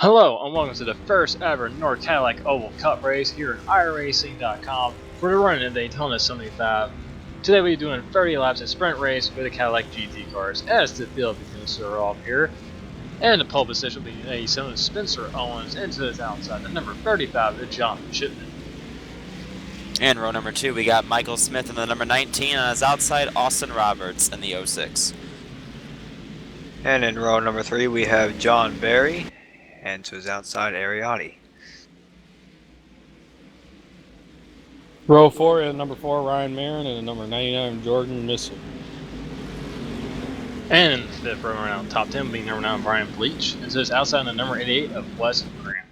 Hello and welcome to the first ever NORC Cadillac Oval Cup race here at iRacing.com for the run in Daytona 75. Today we're doing 30 laps of sprint race with the Cadillac GT cars as the field begins to roll off here. And the pole position will be A7 Spencer Owens into his outside, the number 35 to John Shipman. And row number 2 we got Michael Smith in the number 19 on his outside, Austin Roberts in the 06. And in row number 3 we have John Barry, and to his outside, Ariati. Row 4 and number 4 Ryan Marin and number 99 Jordan Missel. And the fifth row around top 10 being number 9 Brian Bleach, and to his outside the number 88 of Wes Graham.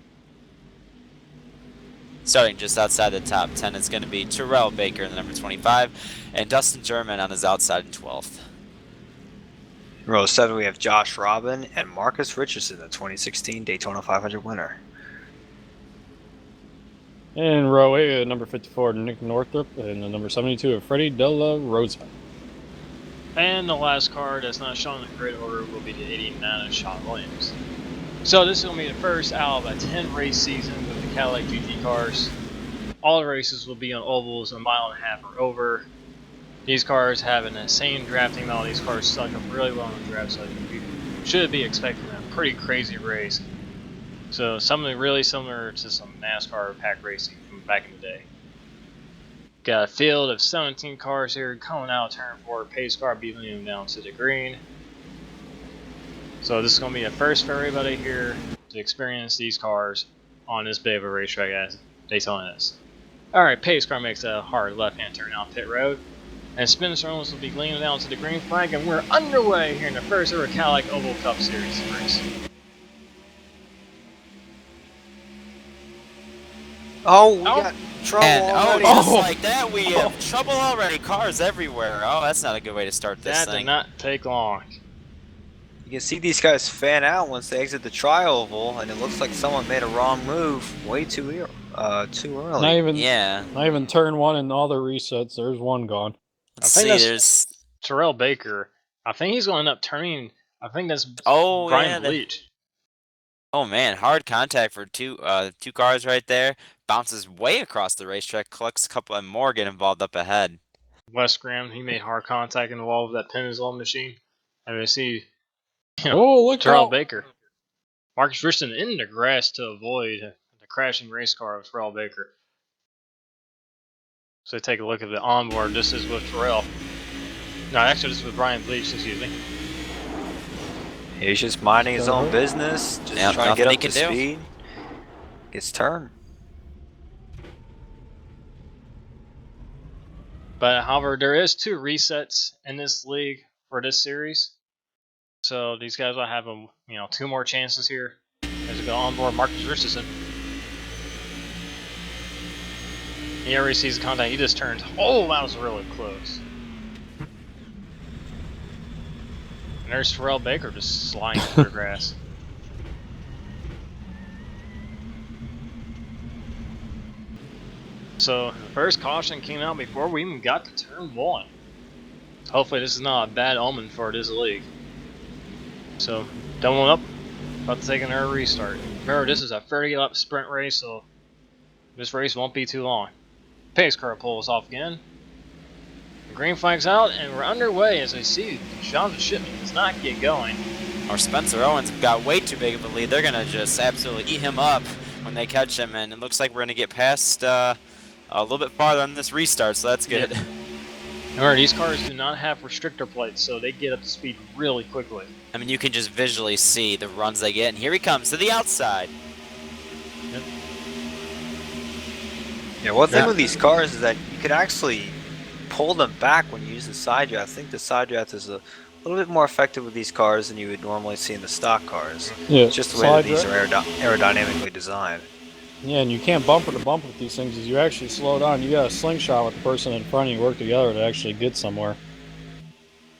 Starting just outside the top 10 is going to be Terrell Baker in the number 25 and Dustin German on his outside in 12th. In row 7 we have Josh Robin and Marcus Richardson, the 2016 Daytona 500 winner. And row 8 number 54 Nick Northrup and the number 72 of Freddie Della Rosa. And the last car that's not shown in the grid order will be the 89 of Sean Williams. So this is going to be the first out of a 10 race season with the Cadillac GT cars. All the races will be on ovals, a mile and a half or over. These cars have an insane drafting. All these cars suck up really well in the draft, so you should be expecting a pretty crazy race. So something really similar to some NASCAR pack racing from back in the day. Got a field of 17 cars here coming out of turn 4. Pace car beating them down to the green. So this is going to be the first for everybody here to experience these cars on this big of a racetrack as Daytona is. Alright, pace car makes a hard left-hand turn out pit road. And Spencer Owens will be leaning down to the green flag, and we're underway here in the first ever Cadillac Oval Cup Series race. Oh, we got trouble already. Just like that, we have trouble already. Cars everywhere. Oh, that's not a good way to start this thing. That did not take long. You can see these guys fan out once they exit the tri-oval, and it looks like someone made a wrong move way too early. Not even turn 1 and all the resets. There's one gone. Let's see, there's Terrell Baker. I think he's going to end up turning. I think that's Brian Bleach. Oh man, hard contact for two cars right there. Bounces way across the racetrack, collects a couple, and more get involved up ahead. Wes Graham, he made hard contact in the wall with that Pennzoil machine. I mean, see, look Terrell Baker. Marcus Richardson in the grass to avoid the crashing race car of Terrell Baker. So take a look at the onboard. This is with Terrell. No, actually, this is with Brian Bleach, excuse me. He's just minding his own business, just trying to get up to speed. Gets turned. But however, there is 2 resets in this league for this series. So these guys will have 2 more chances here as we go on board. Marcus Richardson. He already sees the contact. He just turned. Oh, that was really close. And there's Terrell Baker just sliding through the grass. So the first caution came out before we even got to turn 1. Hopefully this is not a bad omen for this league. So doubling up, about to take another restart. Remember, this is a 30-lap sprint race, so this race won't be too long. Pace car pulls off again. The green flag's out, and we're underway as we see John Shipman does not get going. Or Spencer Owens got way too big of a lead. They're going to just absolutely eat him up when they catch him, and it looks like we're going to get past a little bit farther on this restart, so that's good. Yeah. Remember, these cars do not have restrictor plates, so they get up to speed really quickly. I mean, you can just visually see the runs they get, and here he comes to the outside. Yep. Yeah, one thing with these cars is that you could actually pull them back when you use the side draft. I think the side draft is a little bit more effective with these cars than you would normally see in the stock cars. Yeah, it's just the way that these are aerodynamically designed. Yeah, and you can't bumper to bumper with these things. As you actually slow down, you got a slingshot with the person in front of you, work together to actually get somewhere.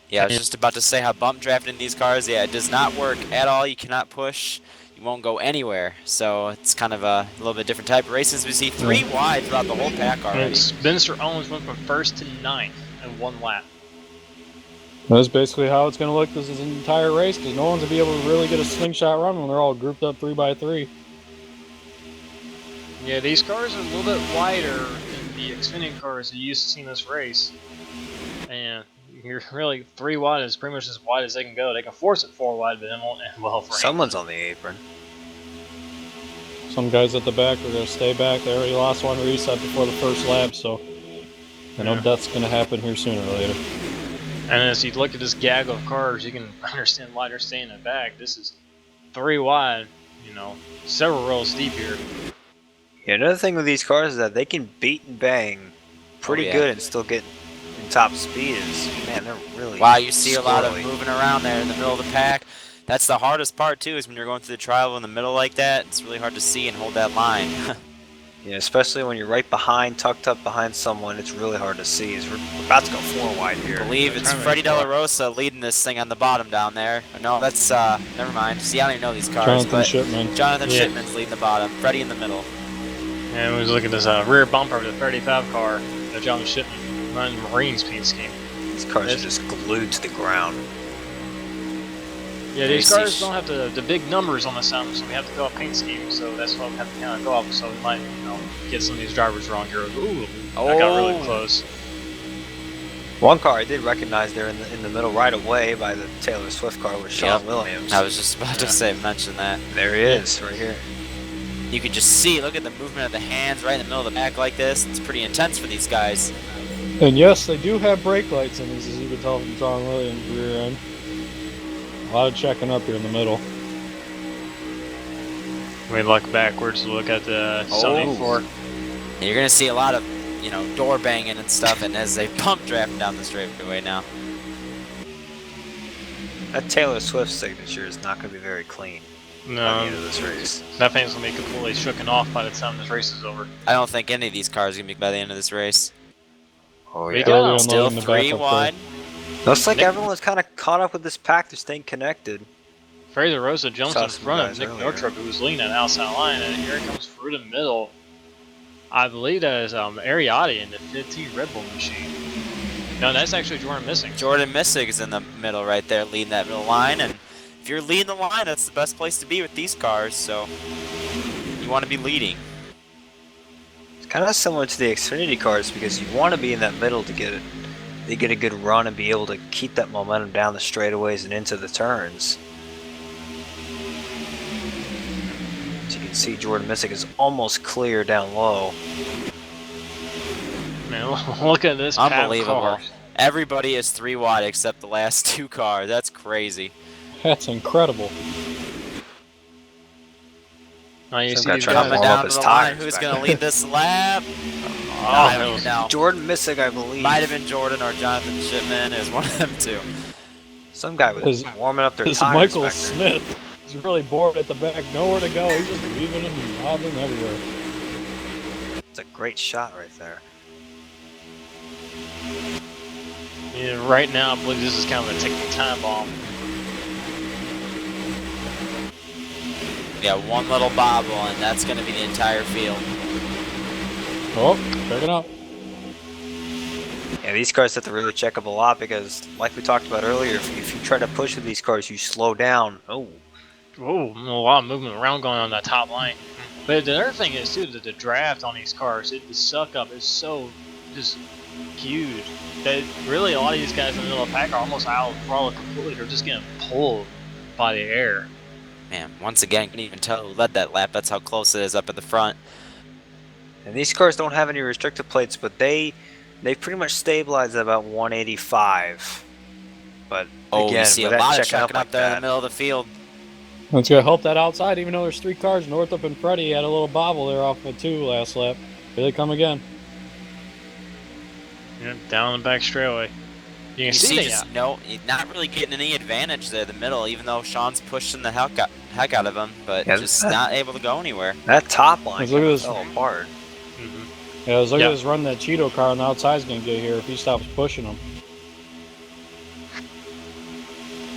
Yeah, I was just about to say how bump drafting these cars, it does not work at all. You cannot push. You won't go anywhere. So it's kind of a little bit different type of races. We see 3 wide throughout the whole pack already. And Spencer Owens went from 1st to 9th in 1 lap. That's basically how it's going to look this entire race, because no one's going to be able to really get a slingshot run when they're all grouped up 3x3. Yeah, these cars are a little bit wider than the Xfinity cars you used to see in this race. And you're really 3 wide is pretty much as wide as they can go. They can force it 4 wide, but it won't end well for Someone's on the apron. Some guys at the back are going to stay back. They already lost one reset before the first lap, so I know that's going to happen here sooner or later. And as you look at this gaggle of cars, you can understand why they're staying in the back. This is 3 wide, you know, several rows deep here. Yeah, another thing with these cars is that they can beat and bang pretty good and still get in top speed. Man, they're really wow, you see squirrely. a lot of moving around there in the middle of the pack. That's the hardest part too, is when you're going through the trial in the middle like that. It's really hard to see and hold that line. Yeah, especially when you're right behind, tucked up behind someone, it's really hard to see. We're about to go 4 wide here. I believe it's Freddie De La Rosa leading this thing on the bottom down there. No, that's, never mind. See, I don't even know these cars. Jonathan Shipman. Jonathan Shipman's leading the bottom. Freddie in the middle. And we was looking at this rear bumper of the 35 car that John Shipman running Marines paint scheme. These cars are just glued to the ground. Yeah, these cars don't have the big numbers on the side, so we have to go off paint scheme, so that's why we have to kind of go off, so we might, you know, get some of these drivers wrong here. Ooh, I got really close. One car I did recognize there in the middle right away by the Taylor Swift car was Sean Williams. I was just about to mention that. There he is, right here. You can just see, look at the movement of the hands right in the middle of the back like this. It's pretty intense for these guys. And yes, they do have brake lights in these, as you can tell from Sean Williams' rear end. A lot of checking up here in the middle. We look backwards to look at the 74. And you're going to see a lot of, you know, door banging and stuff, and as they pump drafting down the straightaway now. That Taylor Swift signature is not going to be very clean by the end of this race. That thing's going to be completely shooken off by the time this race is over. I don't think any of these cars are going to be by the end of this race. Oh, We yeah. got Still 3 wide. Looks like everyone's kind of caught up with this pack. They're staying connected. Fraser Rosa jumps Saw in some front of guys Nick earlier. Northrop, who was leading that outside line, and here it comes through the middle. I believe that is Ariati in the 15 Red Bull machine. No, that's actually Jordan Missing. Jordan Missig is in the middle right there, leading that middle line, and if you're leading the line, that's the best place to be with these cars, so you want to be leading. It's kind of similar to the Xfinity cars because you want to be in that middle to get it. They get a good run and be able to keep that momentum down the straightaways and into the turns. As you can see, Jordan Missig is almost clear down low. Man, look at this. Unbelievable. Everybody is 3 wide except the last 2 cars. That's crazy. That's incredible. Now you Some see guy these trying to guys warm Down up to his the line. tires Who's back going to there. lead this lap? I I don't don't even know. Jordan Missig, I believe. Might have been Jordan or Jonathan Shipman. Is one of them two. Some guy was warming up their This tires Michael back there. Smith is really bored at the back, nowhere to go. He's just leaving him and hobbling everywhere. It's a great shot right there. Yeah, right now, I believe this is kind of a ticking time bomb. Yeah, one little bobble, and that's going to be the entire field. Oh, check it out. Yeah, these cars have to really check up a lot because, like we talked about earlier, if you try to push with these cars, you slow down. Oh, Oh, a lot of movement around going on that top line. But the other thing is, too, that the draft on these cars, the suck up is so just huge that really a lot of these guys in the middle of the pack are almost out of throttle completely. They're just getting pulled by the air. Man, once again, you can even tell who led that lap. That's how close it is up at the front. and these cars don't have any restrictor plates, but they pretty much stabilize at about 185. But Oh, again, you see a with that lot of checking checking like up there in the that, middle of the field. It's going to help that outside, even though there's 3 cars. Northup and Freddie had a little bobble there off of 2 last lap. Here they come again. Yeah, down the back straightaway. You You can see, see just not really getting any advantage there in the middle, even though Sean's pushing the heck out of him, but Yeah, just not able to go anywhere. that top line Look at this. fell apart. Yeah, I was looking at this run that Cheeto car on the outside's going to get here if he stops pushing him.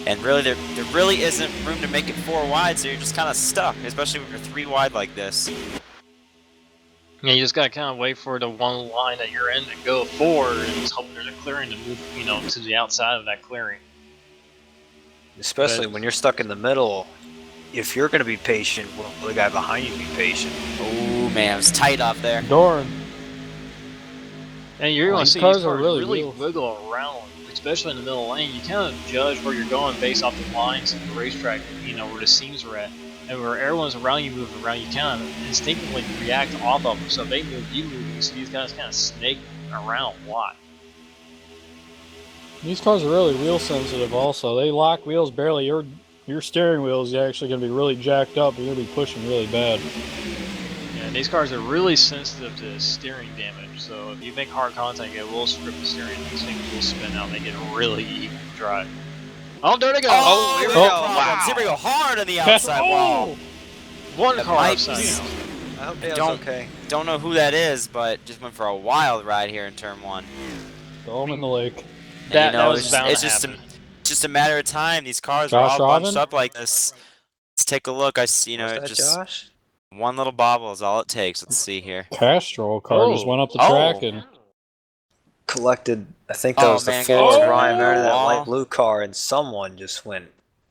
And really, there really isn't room to make it 4 wide, so you're just kind of stuck, especially when you're 3 wide like this. Yeah, you just gotta kind of wait for the one line that you're in to go forward, and just hope there's a clearing to move, to the outside of that clearing. Especially when you're stuck in the middle. If you're going to be patient, will the guy behind you be patient? Oh man, it was tight off there. Doran. And you're Oh, gonna these see cars these are cars really really wheels. wiggle around, especially in the middle lane. You kind of judge where you're going based off the lines of the racetrack, where the seams are at. And where everyone's around you moving around, you kind of instinctively react off of them. So if they move, you move. You see these guys kind of snake around a lot. These cars are really wheel sensitive also. They lock wheels barely. Your steering wheel is actually going to be really jacked up. You're going to be pushing really bad. Yeah, and these cars are really sensitive to steering damage. So if you make hard contact, it will strip the steering. These things will spin out and they get really even to drive. Oh, there they go! Oh, here we no go. problems. Wow. Here we go hard on the outside wall. One That car might upside be- down. I hope Dale's Don't- okay. Don't know who that is, but just went for a wild ride here in turn 1. Throw them in the lake. And, That was bound it's to just happen. just a matter of time. These cars Josh are all bunched Robin? up like this. Let's take a look. I see, Was that just Josh? one little bobble is all it takes. Let's see here. Castro car just went up the track and Collected, I think that Oh, was the man, floor got of Ryan you. Vernon, that Wall. light blue car, and someone just went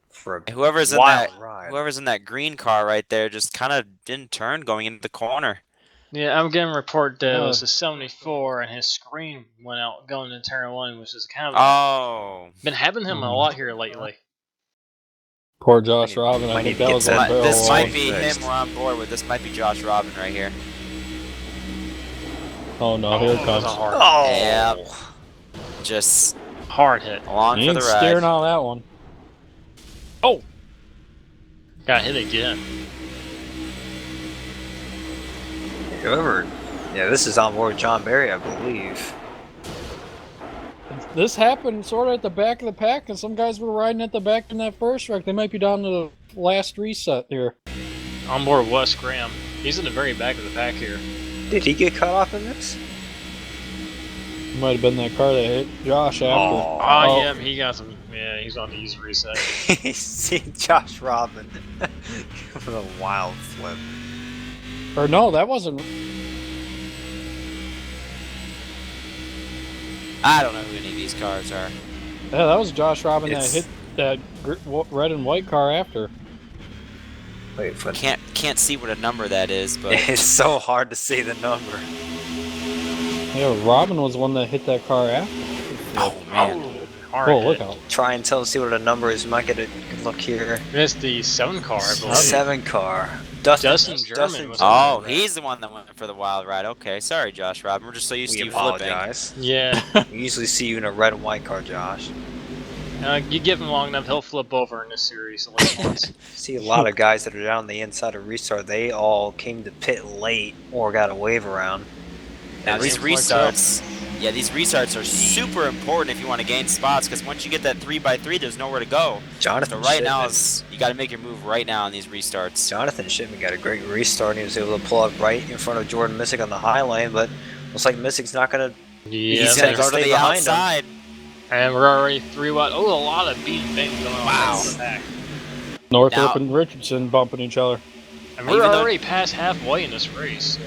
for a Whoever's in wild that ride. whoever's in that green car right there just kind of didn't turn going into the corner. Yeah, I'm getting a report that it was a 74 and his screen went out going into turn 1, which is kind of Oh. been happening to him a lot here lately. poor Josh Might Robin. I need think to that get was that- on barrel This wall. might be fixed. him we're on board with. This might be Josh Robin right here. Oh no, here it That was comes. a hard, Oh! Yeah. Just hard hit. along He for ain't the ride. steering on that one. Got hit again. Whoever. Yeah, this is on board John Barry, I believe. This happened sort of at the back of the pack, and some guys were riding at the back in that first wreck. They might be down to the last reset here. On board Wes Graham. He's in the very back of the pack here. Did he get cut off in this? Might have been that car that hit Josh after. Oh, yeah, he got some. Yeah, he's on the easy reset. See Josh Robin with a wild flip. Or no, that wasn't. I don't know who any of these cars are. Yeah, that was Josh Robin It's- that hit that red and white car after. Wait, but Can't see what a number that is, but it's so hard to see the number. Yeah, Robin was the one that hit that car after. oh man. Hard Oh, hit. look out. Try and see what a number is. We might get a good look here. It's the 7 car, I believe. 7 car. Dustin German was Oh, he's the one that went for the wild ride. Okay, sorry, Josh Robin. We're just so used We to you flipping. apologize. Yeah. We usually see you in a red and white car, Josh. You give him long enough, he'll flip over in this series at least once. See a lot of guys that are down the inside of restart. They all came to pit late or got a wave around. Now And these seems like so. restarts, yeah, these restarts are super important if you want to gain spots. Because once you get that 3x3, there's nowhere to go. Jonathan So right now Shipman- is you got to make your move right now on these restarts. Jonathan Shipman got a great restart. He was able to pull up right in front of Jordan Missick on the high lane, but looks like Missick's not going to. Yeah, He's gonna gonna go to stay the behind him. outside. and we're already 3 wide. Oh, a lot of beating things going on Wow. in the back. Northrop Now- and Richardson bumping each other. And we're Even though- already past halfway in this race. So.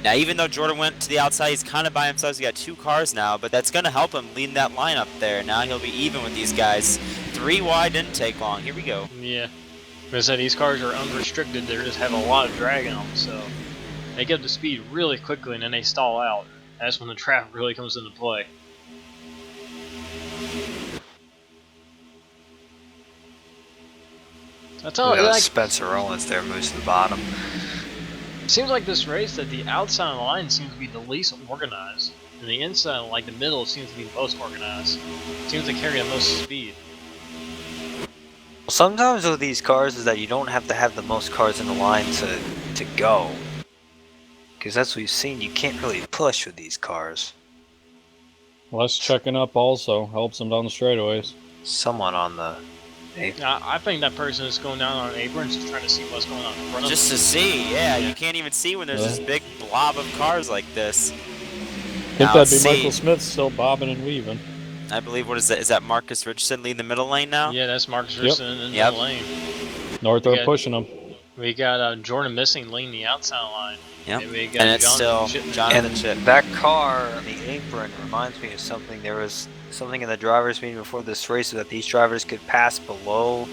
Now, even though Jordan went to the outside, he's kind of by himself. He's got 2 cars now, but that's going to help him leading that line up there. Now he'll be even with these guys. 3 wide didn't take long. Here we go. Yeah. As I said, these cars are unrestricted. They just have a lot of drag in them, so they get up to speed really quickly and then they stall out. That's when the traffic really comes into play. That's all. Like, Spencer Owens there moves to the bottom. it seems like this race that the outside line seems to be the least organized, and the inside, like the middle, seems to be the most organized. Seems to carry the most speed. Sometimes with these cars is that you don't have to have the most cars in the line to go. Because that's what we've seen, you can't really push with these cars. Less checking up also helps them down the straightaways. Someone on the... I think that person is going down on aprons trying to see what's going on in front of Just them. to see, yeah, Yeah. you can't even see when there's Yeah. this big blob of cars like this. I think Now, that'd be let's see. Michael Smith still bobbing and weaving. I believe, what is that? Is that Marcus Richardson leading the middle lane now? Yeah, that's Marcus Yep. Richardson in Yep. the lane. Northrop Yeah. pushing them. We got Jordan Missing leading the outside line. Yep. And we got And it's still Jonathan Chipman. Jonathan And Chip. that car on the apron reminds me of something. There was something in the drivers' meeting before this race that these drivers could pass below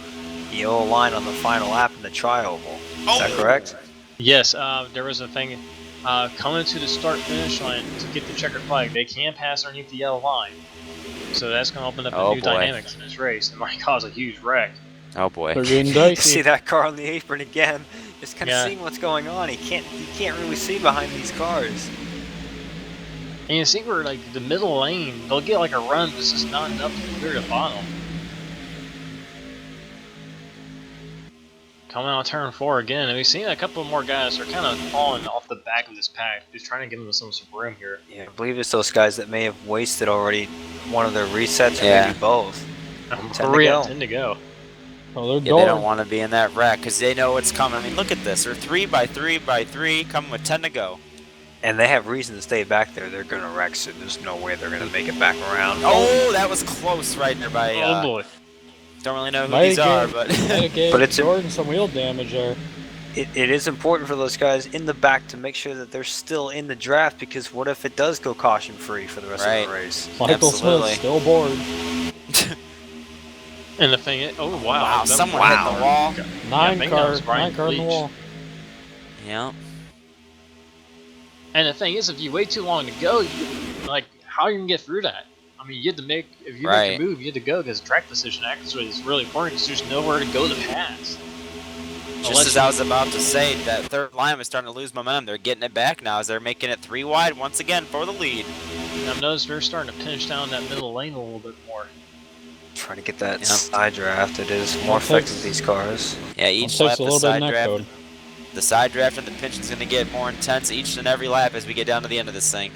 the yellow line on the final lap in the tri-oval. Is that correct? Yes, there was a thing coming to the start-finish line to get the checkered flag. They can pass underneath the yellow line. So that's going to open up a new dynamics in this race. It might cause a huge wreck. Oh boy. They're getting You dicey. see that car on the apron again, just kind of Yeah. seeing what's going on. He can't really see behind these cars. And you see where like the middle lane, they'll get like a run, but it's just not enough to clear the bottom. Coming out turn 4 again, and we've seen a couple more guys are kind of falling off the back of this pack, just trying to give them some room here. Yeah, I believe it's those guys that may have wasted already one of their resets or Yeah. maybe both. 10 to go. Oh, they're Yeah, they don't going. want to be in that wreck because they know what's coming. I mean, look at this. They're 3 by 3 by 3, coming with 10 to go. And they have reason to stay back there. They're going to wreck soon. There's no way they're going to make it back around. Oh, that was close right there by. Oh boy. Don't really know who Might these have are, but. gave But it's Jordan some wheel damage there. It is important for those guys in the back to make sure that they're still in the draft, because what if it does go caution free for the rest of the race? Michael Absolutely. Smith's still bored. And the thing is, oh wow. Wow, that- someone wow. hit the wall. I think that was Brian Nine car in the Leach. wall. Yeah. And the thing is, if you wait too long to go, like, how are you going to get through that? I mean, you have to make, if you make your move, you have to go, because track position actually is really important, because there's nowhere to go to pass. Just as I was about to say, that third line was starting to lose momentum. They're getting it back now as they're making it 3 wide once again for the lead. And I've noticed they're starting to pinch down that middle lane a little bit more. Trying to get that Yeah. side draft. It is more effective with these cars. Yeah, each Takes lap a the little bit of side neck draft. code. The side draft and the pinch is going to get more intense each and every lap as we get down to the end of this thing.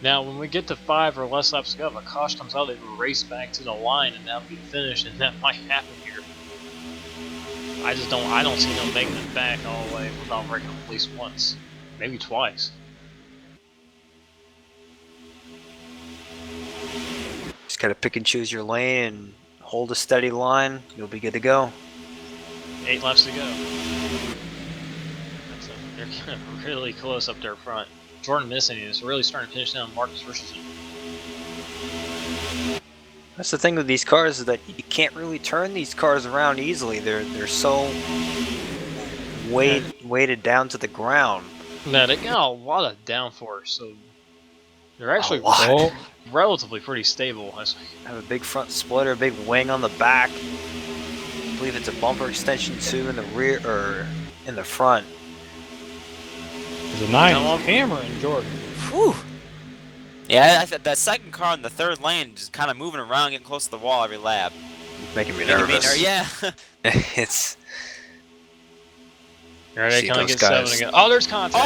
Now, when we get to 5 or less laps to go, if a caution comes out, they will race back to the line, and that'll be finished, and that might happen here. I don't see them making it back all the way without breaking at least once, maybe twice. Just gotta pick and choose your lane and hold a steady line. You'll be good to go. 8 laps to go. They're getting really close up there front. Jordan Missing is really starting to finish down Marcus Richardson. That's the thing with these cars, is that you can't really turn these cars around easily. They're so weighted down to the ground. Now, they got a lot of downforce, so they're actually Oh, relatively pretty stable. Have a big front splitter, a big wing on the back. I believe it's a bumper extension too in the rear or in the front. there's a 9 Now, hammering Jordan. Whew. Yeah, that second car in the third lane just kind of moving around, getting close to the wall every lap. Making me Making me nervous. yeah. It's Alright, they See kind of those get 7 guys. again. Oh, there's contact!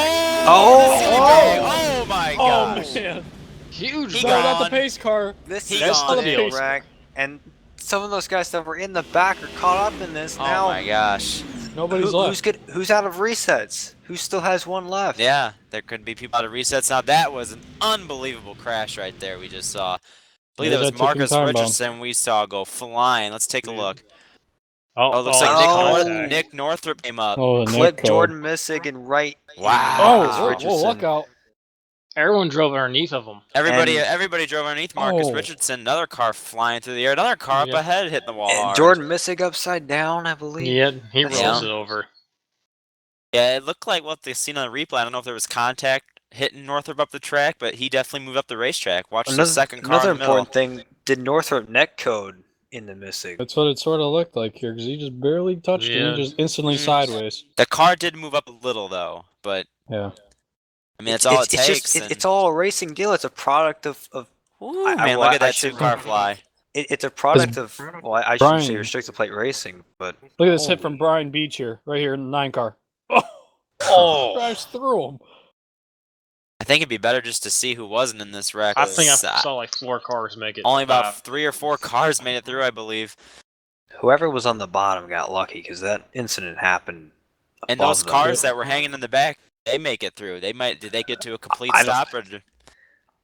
Oh my Oh gosh. man! Huge He No, wreck. not the gone. pace car. this He is gone. a big wreck, and some of those guys that were in the back are caught up in this Oh now. my gosh. Nobody's left. Who's out of resets? Who still has one left? Yeah, there could be people out of resets. Now that was an unbelievable crash right there we just saw. I believe Yeah, that was that ticking Marcus time bomb. Richardson we saw go flying. Let's take a look. Oh, Oh, looks oh, like contact. Nick Northrup came up. Oh, the neck Clip code. Jordan Missig and right. Wow. Oh, Marcus whoa, Richardson. look out. Everyone drove underneath of them. Everybody drove underneath Marcus Oh. Richardson. Another car flying through the air. Another car Yep. up ahead hitting the wall And hard. Jordan Missig upside down, I believe. Yeah, he That's- rolls Yeah. it over. Yeah, it looked like what they seen on the replay. I don't know if there was contact hitting Northrup up the track, but he definitely moved up the racetrack. Watch the second car Another in the middle. important thing: did Northrop net code in the Missig? That's what it sort of looked like here, because he just barely touched him. Yeah. He just instantly Mm. sideways. The car did move up a little though, but Yeah. I mean, it's all it takes. It's all a racing deal. It's a product of Ooh, I- man, well, look at I that should- two-car fly. it's a product of, well, I shouldn't say Brian. restricted plate racing, but Look at this hit from Brian Beach here, right here in the 9 car. Oh, Drives through him. I think it'd be better just to see who wasn't in this wreck. I think I 'cause, saw like 4 cars make it. only about 5. 3 or 4 cars made it through, I believe. whoever was on the bottom got lucky because that incident happened. And above those them. cars that were hanging in the back, they make it through. Did they get to a complete I don't- stop or?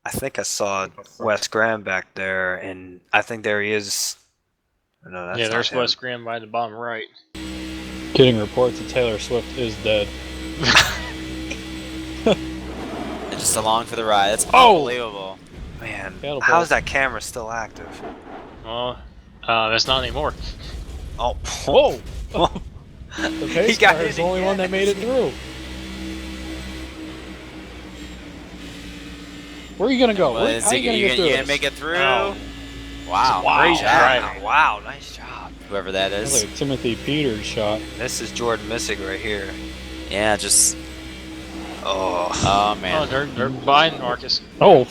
I think I saw Wes Graham back there, and I think there he is. No, that's Yeah, not there's him. Wes Graham by the bottom right. Getting reports that Taylor Swift is dead. And just along for the ride. That's Oh! unbelievable. Man, Cattle how is ball. that camera still active? Well, that's not anymore. Oh, Whoa! The pace got car hit is the only one that made it through. Where are you gonna go? Well, How are you gonna get through you gonna this? make it through? Oh. Wow. Great Great job. driving. Wow, nice job. Whoever that That's is. like a Timothy Peters shot. This is Jordan Missig right here. Yeah, just. Oh. Oh, Oh, man. they're by Marcus. Oh!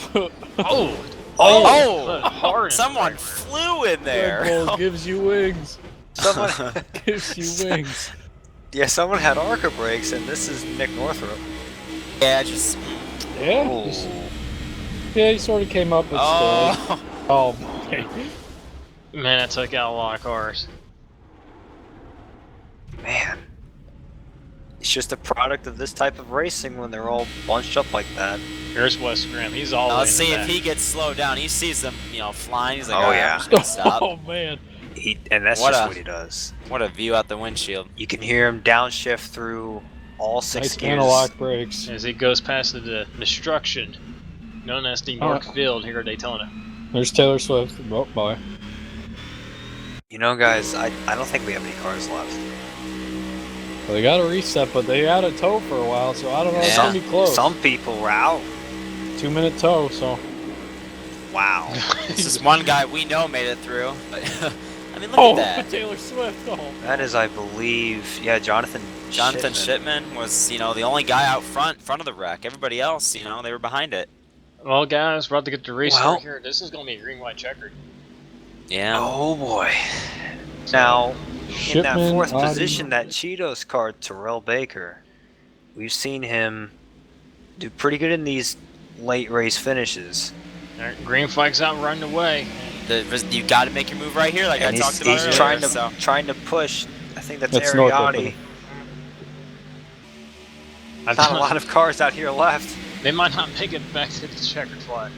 Oh! Oh! Hard. Someone flew in there. Red Bull gives you wings. Someone, Gives you wings. yeah, someone had ARCA brakes, and this is Nick Northrup. Yeah, just. Yeah. Oh. Yeah, he sort of came up, but still. Oh. Oh, okay. Man, that took out a lot of cars. Man. It's just a product of this type of racing when they're all bunched up like that. Here's Wes Graham. He's all the way Let's in see the if back. he gets slowed down. He sees them, flying. He's like, Oh, "All right, yeah. I'm just gonna stop." Oh man. And that's What just a- what he does. What a view out the windshield. You can hear him downshift through all 6 Nice gears. analog brakes. As he goes past the destruction known as the NORC field here at Daytona. There's Taylor Swift. Oh, bye. You know, guys, I don't think we have any cars left. Well, they got a reset, but they had a tow for a while, so I don't know. It's Yeah. gonna be close. Some people were out. 2-minute tow, so. Wow. This is one guy we know made it through. But I mean, look Oh, at that. Taylor Swift. Oh. That is, I believe, yeah, Jonathan Shipman was, the only guy out front of the wreck. Everybody else, they were behind it. Well, guys, we're about to get the race Well- start here. This is going to be a green-white checkered. Yeah. Oh boy. Now, in that Shipman, 4th Audi. position, that Cheetos car, Terrell Baker, we've seen him do pretty good in these late race finishes. All right, green flag's out running away. You got to make your move right here, like And I talked he's about earlier. trying to so. trying to push. I think that's That's North Ariati. Not a lot of cars out here left. They might not make it back to the checkered flag.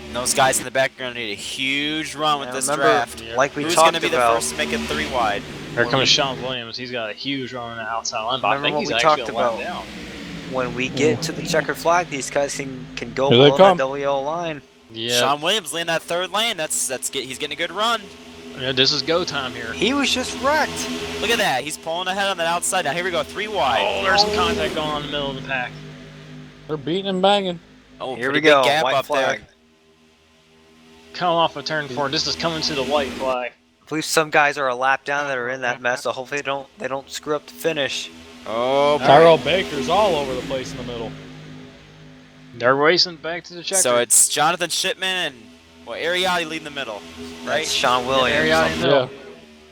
And those guys in the background need a huge run with Now, this remember, draft. like we Who's talked going to be about, the first to make it 3 wide? Here comes Sean Williams. He's got a huge run on the outside line, but I Remember think what he's we actually talked a lap about? down. when we get to the checkered flag, these guys can go Here they below come. that WO line. Yeah, Sean Williams leading that 3rd lane. He's getting a good run. yeah, this is go time here. He was just wrecked. Look at that. He's pulling ahead on the outside. Now here we go. 3 wide. Oh, there's some contact going on in the middle of the pack. They're beating and banging. Oh, Here we pretty big go. gap White up flag. there. Coming off of turn 4. This is coming to the white flag. I believe some guys are a lap down that are in that mess, so hopefully they don't screw up the finish. Oh, boy. Tyrell Baker's all over the place in the middle. They're racing back to the checkered. So it's Jonathan Shipman and Ariati leading the middle, right? That's Sean Williams. Ariati in the middle. Yeah.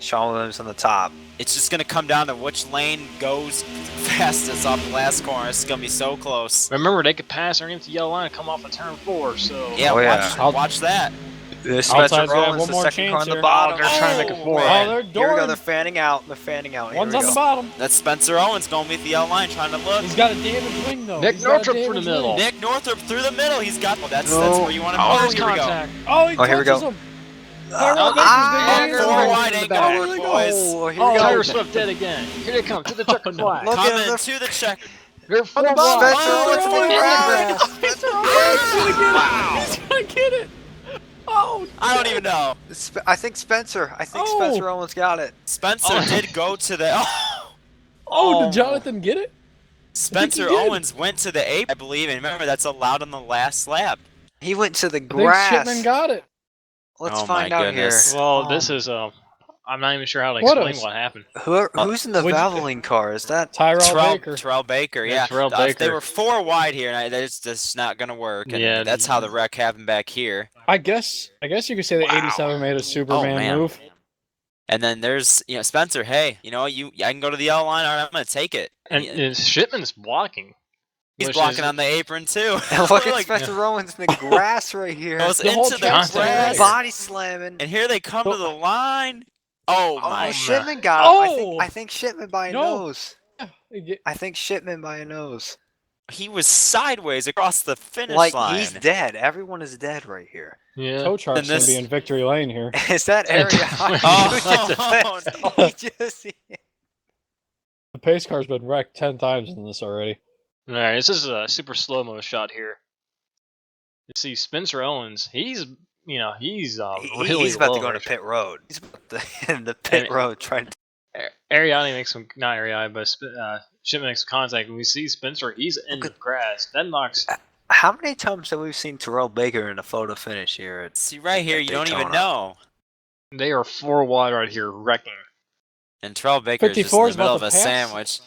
Sean Williams on the top. It's just going to come down to which lane goes fastest off the last corner. It's going to be so close. Remember, they could pass underneath the yellow line and come off of turn 4, so... Yeah, Oh, yeah. watch that. Spencer Outside's got Rowland's one the more second car chance on the here. bottom. Oh, they're trying to make a four. Oh, they're Here we go. doing. They're fanning out. They're fanning out. Here One's we on go. the bottom. That's Spencer Owens going to meet the yellow line trying to look. He's got a damaged wing though. Nick He's got a Northrup for the damaged middle. wing. Nick Northrup through the middle. He's got. That's No. where you want to Oh, go. there's Here we go. contact. Oh, he Oh, here we touches go. him. Tyrell Baker's Ah, getting 4 in. wide ain't gonna work, boys. Oh, here we go. Tyler Swift dead again. Here they come to the checkered flag. Look at Coming him. to the check. They're 4 Spencer wide. Owens for the ride. Wow. He's gonna get it. Oh, I don't even know. I think Spencer. Oh. Spencer Owens got it. Spencer did go to the. oh, did Jonathan get it? Spencer he did. Owens went to the apron, I believe, and remember that's allowed on the last lap. He went to the I think grass. Shipman got it. Let's Oh find my out goodness. Well, here. this is I'm not even sure how to What explain else? what happened. Who's in the Would you- Valvoline car? Is that? Tyrell Baker. Terrell Baker, Yeah, yeah. Terrell They Baker. were 4 wide here, and that's just not going to work. And Yeah. that's how the wreck happened back here. I guess you could say that 87 made a Superman man. move. And then there's, Spencer. Hey, I can go to the yellow line. All right, I'm going to take it. And Shipman's blocking. He's which blocking is- on the apron too. Look at Like, Spencer Owens in the grass right here. goes The whole into the track's grass. like- Body slamming. And here they come to the line. Oh my! Oh, Shipman got him. Oh! I think Shipman by a No. nose. Yeah, I think Shipman by a nose. He was sideways across the finish Like, line. he's dead. Everyone is dead right here. Yeah. Tow truck's Then gonna be this- in victory lane here. Is that area? Oh, He just The pace car's been wrecked 10 times in this already. All right, this is a super slow-mo shot here. You see Spencer Owens. He's really he's about low to go into right pit road. He's about to, in the pit road trying to. Ariani makes some, not Ariani, but Shipman makes some contact, and we see Spencer. He's in the grass. That knocks. How many times have we seen Terrell Baker in a photo finish here? See, right here, at you don't even Daytona? know. They are 4 wide right here, wrecking. And Terrell Baker's just in 54 the is middle about of to a pass. sandwich.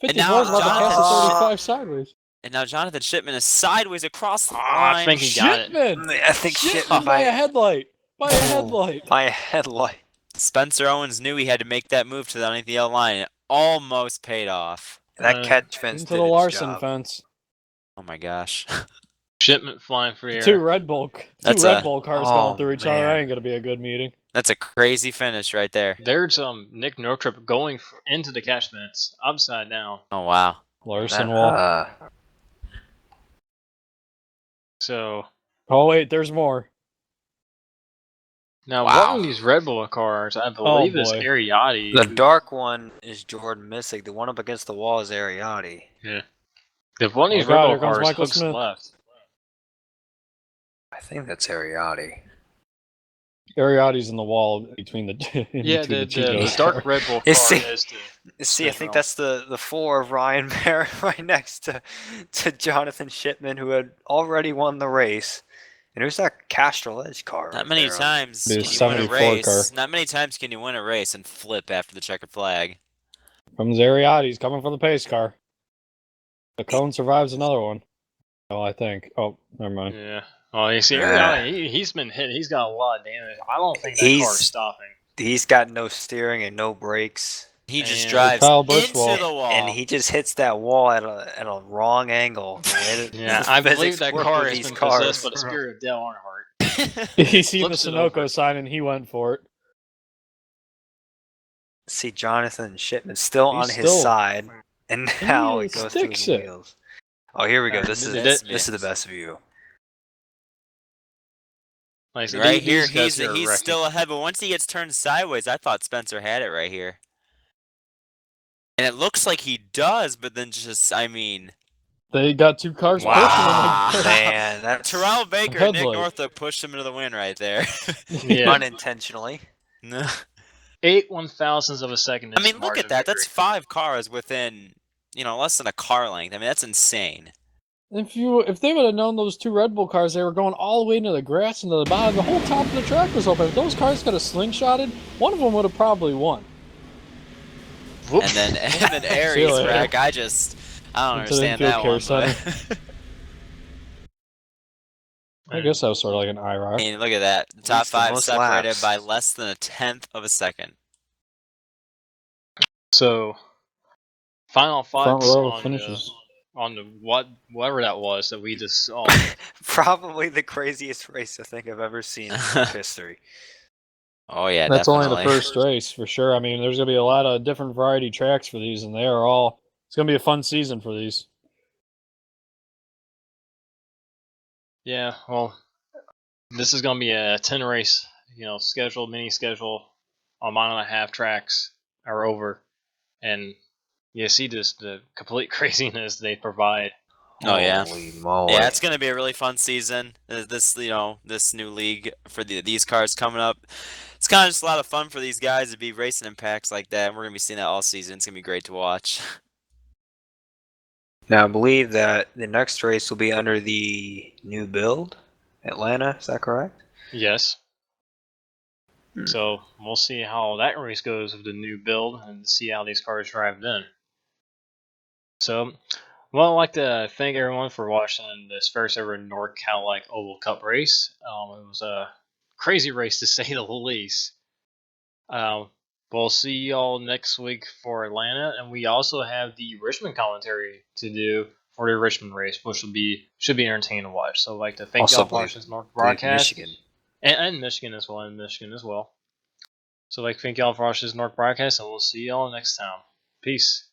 54 is about to pass the Jonathan- 35 sideways. And now Jonathan Shipman is sideways across the I line. think he got it. Shipman! I think Shipman by a headlight! By a headlight! by a headlight. Spencer Owens knew he had to make that move to the underneath the yellow line. It almost paid off. That catch fence Into did the its Larson job. fence. Oh my gosh. Shipment flying for the air. Two Red Bull That's Red a- Bull cars Oh, going through each other. man. That ain't gonna be a good meeting. That's a crazy finish right there. There's Nick Northrup going into the catch fence, upside down. Oh wow. Larson wall. So Oh wait, there's more. now Wow. one of these Red Bull cars, I believe, is boy. Ariotti. The dark one is Jordan Missick. The one up against the wall is Ariotti. Yeah. If one of these Oh, God, Red here Bull comes cars Michael hooks Smith. left, I think that's Ariotti. Ariotti's in the wall between the yeah, between the Cheetos dark car. Red Bull You car see- is the See, I Smith think Renault. that's the 4 of Ryan Barrett right next to Jonathan Shipman, who had already won the race. And who's that Castrol Edge car? Not right many there? times The can you win a 74 race. car. Not many times can you win a race and flip after the checkered flag. From Ariotti's coming for the pace car. The cone survives another one. Oh, I think. Oh, never mind. Yeah. Oh, you see, Yeah. Ariotti, he's been hit. He's got a lot of damage. I don't think that He's- car is stopping. He's got no steering and no brakes. He just And drives Kyle Busch into wall. the wall. And he just hits that wall at a wrong angle. Yeah, The I believe physics that work car with has these been cars. possessed by the spirit of Dale Earnhardt. He seen the Flips it over. Sunoco sign and he went for it. See Jonathan Shipman still on He's his still- side, and now he it goes through sticks the it. wheels. Oh, here we go. This is This this is the best view. Like I said, Right here, these guys here are he's wrecking. still ahead, but once he gets turned sideways, I thought Spencer had it right here. And it looks like he does, but then just, I mean, They got two cars Wow. pushing him. Man, that's Terrell Baker and Nick Headlight. Northrup pushed him into the win right there. Yeah. unintentionally. No. 8 1,000ths of a second. I is mean, the look margin at that. of That's victory. 5 cars within, less than a car length. I mean, that's insane. If they would have known those two Red Bull cars, they were going all the way into the grass and to the bottom. The whole top of the track was open. If those cars could have slingshotted, one of them would have probably won. Whoop. And then See you Aries later. wreck. I don't Into the understand that one. infield care But I guess that was sort of like an I IROC. mean, look at that. The top Least the 5 most separated laps. by less than a 1/10 of a second. So, final Front thoughts row on finishes. whatever that was that we just saw. Probably the craziest race I think I've ever seen in history. Oh yeah, That's definitely. only the first race for sure. I mean, there's gonna be a lot of different variety tracks for these, and they are all. It's gonna be a fun season for these. Yeah, well, this is gonna be a 10 race, mini schedule. On 1.5 tracks are over, and you see just the complete craziness they provide. Oh yeah. Holy moly. Yeah, it's gonna be a really fun season. This new league for these cars coming up. It's kind of just a lot of fun for these guys to be racing in packs like that. And we're gonna be seeing that all season. It's gonna be great to watch. Now, I believe that the next race will be under the new build, Atlanta. Is that correct? Yes. Hmm. So we'll see how that race goes with the new build and see how these cars drive then. So, well, I'd like to thank everyone for watching this first ever NORC Cadillac Oval Cup race. It was a crazy race to say the least. We'll see y'all next week for Atlanta, and we also have the Richmond commentary to do for the Richmond race, which should be entertaining to watch. So I'd like to thank Also y'all for believe- watching this NORC broadcast. Michigan. And Michigan as well. So I'd like to thank y'all for watching this NORC broadcast, and we'll see y'all next time. Peace.